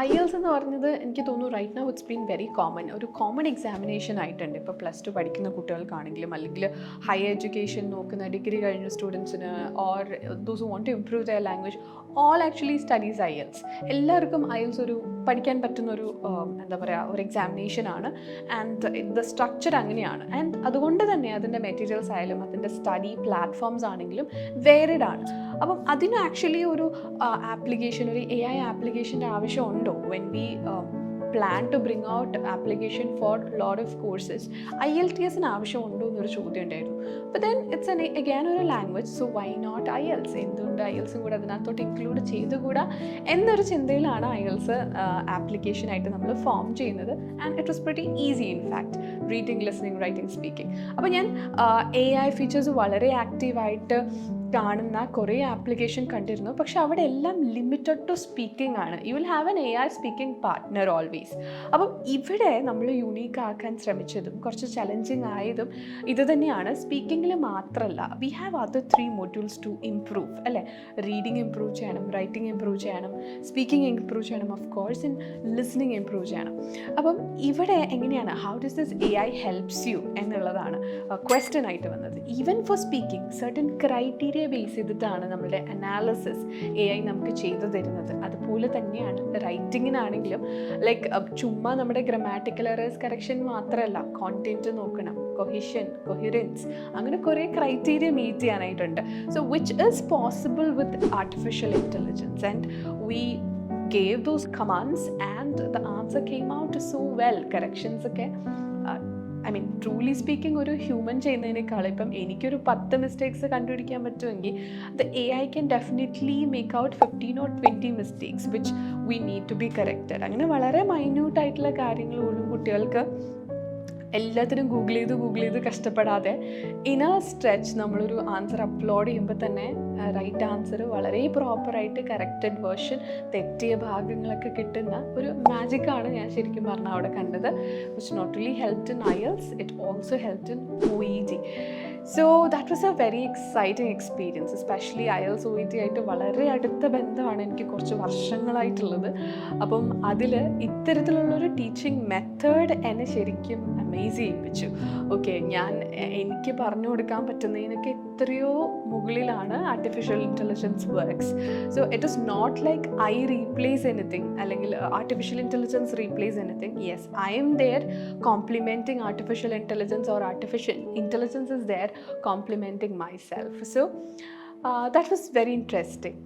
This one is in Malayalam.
IELTS എന്ന് പറഞ്ഞത് എനിക്ക് തോന്നുന്നു right now it's been very common. ഒരു കോമൺ എക്സാമിനേഷൻ ആയിട്ടുണ്ട്. ഇപ്പോൾ +2 പഠിക്കുന്ന കുട്ടികൾക്കാണെങ്കിലും അല്ലെങ്കിൽ ഹയർ എഡ്യൂക്കേഷൻ നോക്കുന്ന ഡിഗ്രി കഴിഞ്ഞ സ്റ്റുഡൻസിന് or those who want to improve their language all actually studies IELTS. എല്ലാവർക്കും IELTS ഒരു പഠിക്കാൻ പറ്റുന്നൊരു എന്താ പറയുക ഒരു എക്സാമിനേഷനാണ്. ആൻഡ് ദ സ്ട്രക്ചർ അങ്ങനെയാണ്. ആൻഡ് അതുകൊണ്ട് തന്നെ അതിൻ്റെ മെറ്റീരിയൽസ് ആയാലും അതിൻ്റെ സ്റ്റഡി പ്ലാറ്റ്ഫോംസ് ആണെങ്കിലും വേറിഡ് ആണ്. അപ്പം അതിന് ആക്ച്വലി ഒരു ആപ്ലിക്കേഷൻ, ഒരു AI ആപ്ലിക്കേഷൻ്റെ ആവശ്യമുണ്ടോ? When we plan to bring out application for lot of courses IELTSന് ആവശ്യമുണ്ടോ എന്നൊരു ചോദ്യം ഉണ്ടായിരുന്നു. അപ്പോൾ ദെൻ ഇറ്റ്സ് അഗൈൻ ഒരു language, so why not IELTS? എന്തുകൊണ്ട് IELTSും കൂടെ അതിനകത്തോട്ട് ഇൻക്ലൂഡ് ചെയ്തുകൂടാ എന്നൊരു ചിന്തയിലാണ് IELTS ആപ്ലിക്കേഷനായിട്ട് നമ്മൾ ഫോം ചെയ്യുന്നത്. And it was pretty easy in fact, reading, listening, writing, speaking. അപ്പോൾ ഞാൻ AI ഫീച്ചേഴ്സ് വളരെ ആക്റ്റീവായിട്ട് കാണുന്ന കുറേ ആപ്ലിക്കേഷൻ കണ്ടിരുന്നു. പക്ഷെ അവിടെ എല്ലാം ലിമിറ്റഡ് ടു സ്പീക്കിംഗ് ആണ്. You will have an AI speaking partner always. അപ്പം ഇവിടെ നമ്മൾ യുണീക്ക് ആക്കാൻ ശ്രമിച്ചതും കുറച്ച് ചലഞ്ചിങ് ആയതും ഇത് തന്നെയാണ്. സ്പീക്കിങ്ങിൽ മാത്രമല്ല, we have other 3 modules to improve, അല്ലേ? റീഡിങ് ഇംപ്രൂവ് ചെയ്യണം, റൈറ്റിംഗ് ഇംപ്രൂവ് ചെയ്യണം, സ്പീക്കിംഗ് ഇംപ്രൂവ് ചെയ്യണം, of course in listening improve ചെയ്യണം. അപ്പം ഇവിടെ എങ്ങനെയാണ് how does this AI helps you എന്നുള്ളതാണ് ക്വസ്റ്റ്യൻ ആയിട്ട് വന്നത്. Even for speaking certain criteria base ചെയ്തിട്ടാണ് നമ്മുടെ അനാലിസിസ് AI നമുക്ക് ചെയ്തു തരുന്നത്. അതുപോലെ തന്നെയാണ് റൈറ്റിങ്ങിനാണെങ്കിലും ലൈക്ക് ചുമ്മാ നമ്മുടെ ഗ്രമാറ്റിക്കൽ എറേഴ്സ് കറക്ഷൻ മാത്രമല്ല, കോണ്ടന്റ് നോക്കണം, കൊഹിഷൻ, കൊഹിറൻസ്, അങ്ങനെ കുറേ ക്രൈറ്റീരിയ മീറ്റ് ചെയ്യാനായിട്ടുണ്ട്. So which is possible with artificial intelligence and we gave those commands and the answer came out so well. Corrections ഒക്കെ ട്രൂലി സ്പീക്കിംഗ് ഒരു ഹ്യൂമൻ ചെയ്യുന്നതിനേക്കാൾ ഇപ്പം എനിക്കൊരു 10 മിസ്റ്റേക്സ് കണ്ടുപിടിക്കാൻ പറ്റുമെങ്കിൽ the AI can definitely make out 15 or 20 mistakes which we need to be corrected. അങ്ങനെ വളരെ മൈന്യൂട്ടായിട്ടുള്ള കാര്യങ്ങൾ പോലും കുട്ടികൾക്ക് എല്ലാത്തിനും ഗൂഗിൾ ചെയ്ത് കഷ്ടപ്പെടാതെ ഇൻ എ സ്ട്രെച്ച് നമ്മളൊരു ആൻസർ അപ്ലോഡ് ചെയ്യുമ്പോൾ തന്നെ റൈറ്റ് ആൻസർ വളരെ പ്രോപ്പറായിട്ട് കറക്റ്റഡ് വേർഷൻ, തെറ്റിയ ഭാഗങ്ങളൊക്കെ കിട്ടുന്ന ഒരു മാജിക്കാണ് ഞാൻ ശരിക്കും പറഞ്ഞാൽ അവിടെ കണ്ടത്. Which not only helped in IELTS, it also helped in OET. So that was a very exciting experience. Especially IELTS OET ആയിട്ട് വളരെ അടുത്ത ബന്ധമാണ് എനിക്ക് കുറച്ച് വർഷങ്ങളായിട്ടുള്ളത്. അപ്പം അതിൽ ഇത്തരത്തിലുള്ളൊരു ടീച്ചിങ് മെത്തേഡ് എന്നെ ശരിക്കും അമേസ് ചെയ്യിപ്പിച്ചു. ഓക്കെ, എനിക്ക് പറഞ്ഞു കൊടുക്കാൻ പറ്റുന്നതിനൊക്കെ എത്രയോ മുകളിലാണ് artificial intelligence works. So it is not like AI replace anything അല്ലെങ്കിൽ artificial intelligence replace anything. Yes, I am there complementing artificial intelligence or artificial intelligence is there complementing myself. So that was very interesting.